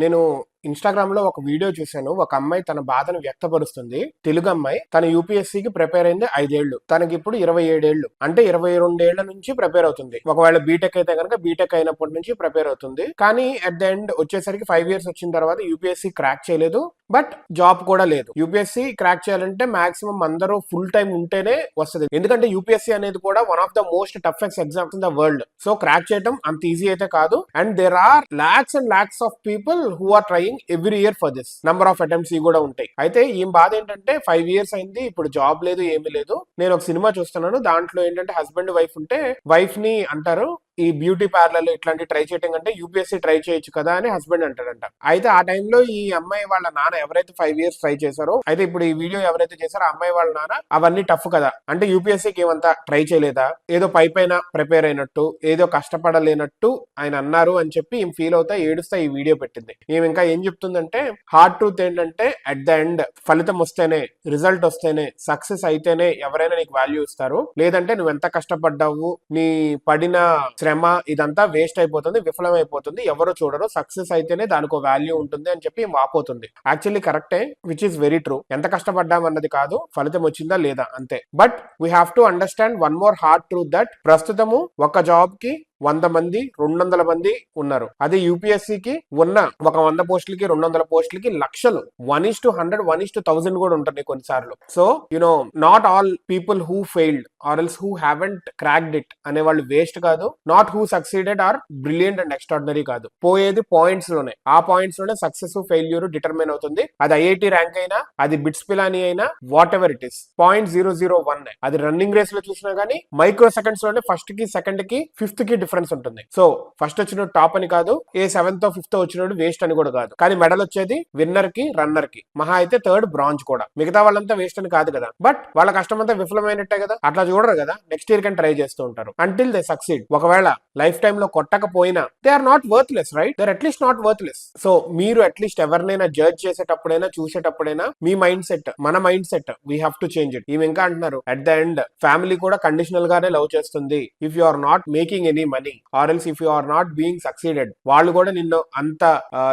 నేను ఇన్స్టాగ్రామ్ లో ఒక వీడియో చూశాను. ఒక అమ్మాయి తన బాధను వ్యక్తపరుస్తుంది. తెలుగు అమ్మాయి. తన యూపీఎస్సీకి ప్రిపేర్ అయింది 5 ఏళ్లు. తనకి ఇప్పుడు 27 ఏళ్లు. అంటే 22 ఏళ్ల నుంచి ప్రిపేర్ అవుతుంది. ఒకవేళ బీటెక్ అయితే కనుక బీటెక్ అయినప్పటి నుంచి ప్రిపేర్ అవుతుంది. కానీ అట్ ద ఎండ్ వచ్చేసరికి 5 years వచ్చిన తర్వాత యూపీఎస్సీ క్రాక్ చేయలేదు. బట్ జాబ్ కూడా లేదు. యూపీఎస్సీ క్రాక్ చేయాలంటే మాక్సిమం అందరూ ఫుల్ టైం ఉంటేనే వస్తుంది. ఎందుకంటే యూపీఎస్సీ అనేది కూడా one of the most toughest exams in the world. So crack చేయడం అంత ఈజీ అయితే కాదు. And there are lakhs and lakhs of people who are trying every year for this. Number of attempts కూడా ఉంటాయి. అయితే ఈ బాధ ఏంటంటే 5 years అయింది, ఇప్పుడు జాబ్ లేదు, ఏమీ లేదు. నేను ఒక సినిమా చూస్తున్నాను. దాంట్లో ఏంటంటే హస్బెండ్ వైఫ్ ఉంటే వైఫ్ ని అంటారు, ఈ బ్యూటీ పార్లర్ ఇట్లాంటి ట్రై చేయడం కంటే యూపీఎస్సీ ట్రై చేయొచ్చు కదా అని హస్బెండ్ అంటాడంట. అయితే ఆ టైంలో ఈ అమ్మాయి వాళ్ళ నాన్న ఎవరైతే 5 years ట్రై చేశారో, అయితే ఇప్పుడు ఈ వీడియో ఎవరైతే చేశారో ఆ అమ్మాయి వాళ్ళ నాన్న అవన్నీ టఫ్ కదా, అంటే యూపీఎస్సీకి ఏమంతా ట్రై చేయలేదా, ఏదో పైన ప్రిపేర్ అయినట్టు, ఏదో కష్టపడలేనట్టు ఆయన అన్నారు అని చెప్పి ఈమె ఫీల్ అవుతా ఏడుస్తా ఈ వీడియో పెట్టింది. ఈమె ఇంకా ఏం చెప్తుందంటే, హార్డ్ ట్రూత్ ఏంటంటే అట్ ద ఎండ్ ఫలితం వస్తేనే, రిజల్ట్ వస్తేనే, సక్సెస్ అయితేనే ఎవరైనా నీకు వాల్యూ ఇస్తారు. లేదంటే నువ్వు ఎంత కష్టపడ్డావు, నీ పడిన శ్రమ ఇదంతా వేస్ట్ అయిపోతుంది, విఫలం అయిపోతుంది, ఎవరు చూడరు. సక్సెస్ అయితేనే దానికి వాల్యూ ఉంటుంది అని చెప్పి వాపోతుంది. యాక్చువల్లీ కరెక్టే, విచ్ ఈస్ వెరీ ట్రూ. ఎంత కష్టపడ్డాం అన్నది కాదు, ఫలితం వచ్చిందా లేదా అంతే. But we have to understand one more hard truth, that ప్రస్తుతము ఒక జాబ్ కి 100 మంది 200 మంది ఉన్నారు. అదే యూపీఎస్సీకి ఉన్న ఒక 100 పోస్టులకి 200 పోస్టులకి లక్షలు, 1:100 1:1000 కూడా ఉంటుంది కొన్నిసార్లు. So you know not all people who failed or else who haven't cracked it అనే వాళ్ళు వేస్ట్ కాదు. Not who succeeded are brilliant and extraordinary కాదు. పోయేది పాయింట్స్ లోనే. ఆ పాయింట్స్ లోనే సక్సెస్ ఫెయిల్యూర్ డిటర్మైన్ అవుతుంది. అది ఐఐటి ర్యాంక్ అయినా, అది బిట్స్ పిలానీ అయినా, వాట్ ఎవర్ ఇట్ ఇస్, 0.001. అది రన్నింగ్ రేస్ లో చూసినా గానీ మైక్రో సెకండ్స్ లోనే ఫస్ట్ కి, సెకండ్ కి, ఫిఫ్త్ కి డిఫరెన్స్ ఉంటుంది. సో ఫస్ట్ వచ్చిన టాప్ అని కాదు, ఏ 7th or 5th వచ్చినోడు వేస్ట్ అని కూడా కాదు. కానీ మెడల్ వచ్చేది విన్నర్ కి, రన్నర్ కి, మహా అయితే 3rd బ్రాంజ్ కూడా. మిగతా వాళ్ళంతా వేస్ట్ అని కాదు కదా. బట్ వాళ్ళ కష్టం అంతా విఫలమైనట్టే కదా. అట్లా చూడరు కదా, నెక్స్ట్ ఇయర్ కానీ ట్రై చేస్తూ ఉంటారు అంటిల్ దే సక్సీడ్. ఒకవేళ లైఫ్ టైమ్ లో కొట్టకపోయినా they are not worthless, right? They are at least not worthless. So మీరు అట్లీస్ట్ ఎవరినైనా జడ్జ్ చేసేటప్పుడైనా, చూసేటప్పుడైనా మీ మైండ్ సెట్, మన mind set we have to change it. ఈమె ఇంకా అంటున్నారు, అట్ ద ఎండ్ ఫ్యామిలీ కూడా కండిషనల్ గానే లవ్ చేస్తుంది. If you are not making any money or else if you are not being succeeded, వాళ్ళు కూడా నిన్ను అంత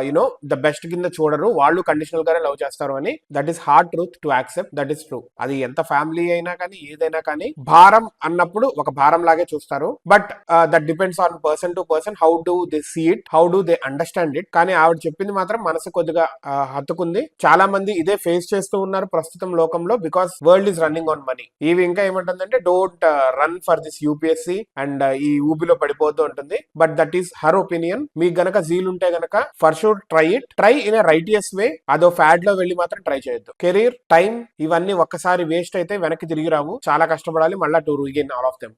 యునో ద బెస్ట్ కింద చూడరు, వాళ్ళు కండిషనల్ గానే లవ్ చేస్తారు అని. That is hard truth to accept. That is true. అది ఎంత ఫ్యామిలీ అయినా కానీ, ఏదైనా కానీ, భారం అన్నప్పుడు ఒక భారం లాగే చూస్తారు. But that depends on person to person, how do they see it, how do they understand it. కానీ ఆవిడ చెప్పింది మాత్రం మనసు కొద్దిగా హత్తుకుంది. చాలా మంది ఇదే ఫేస్ చేస్తూ ఉన్నారు ప్రస్తుతం లోకంలో, because world is running on money. ఇవి ఇంకా ఏమంటుందంటే, don't run for this UPSC and ఈ ఊబిలో పడిపోతూ ఉంటుంది. But that is her opinion. మీకు గనక జీల్ ఉంటే గనక for sure try it. Try in a righteous way. అదో ఫ్యాడ్ లో వెళ్ళి మాత్రం ట్రై చేయొద్దు. కెరీర్, టైం ఇవన్నీ ఒక్కసారి వేస్ట్ అయితే వెనక్కి తిరిగి రావు. చాలా కష్టపడాలి మళ్ళా to regain all of them.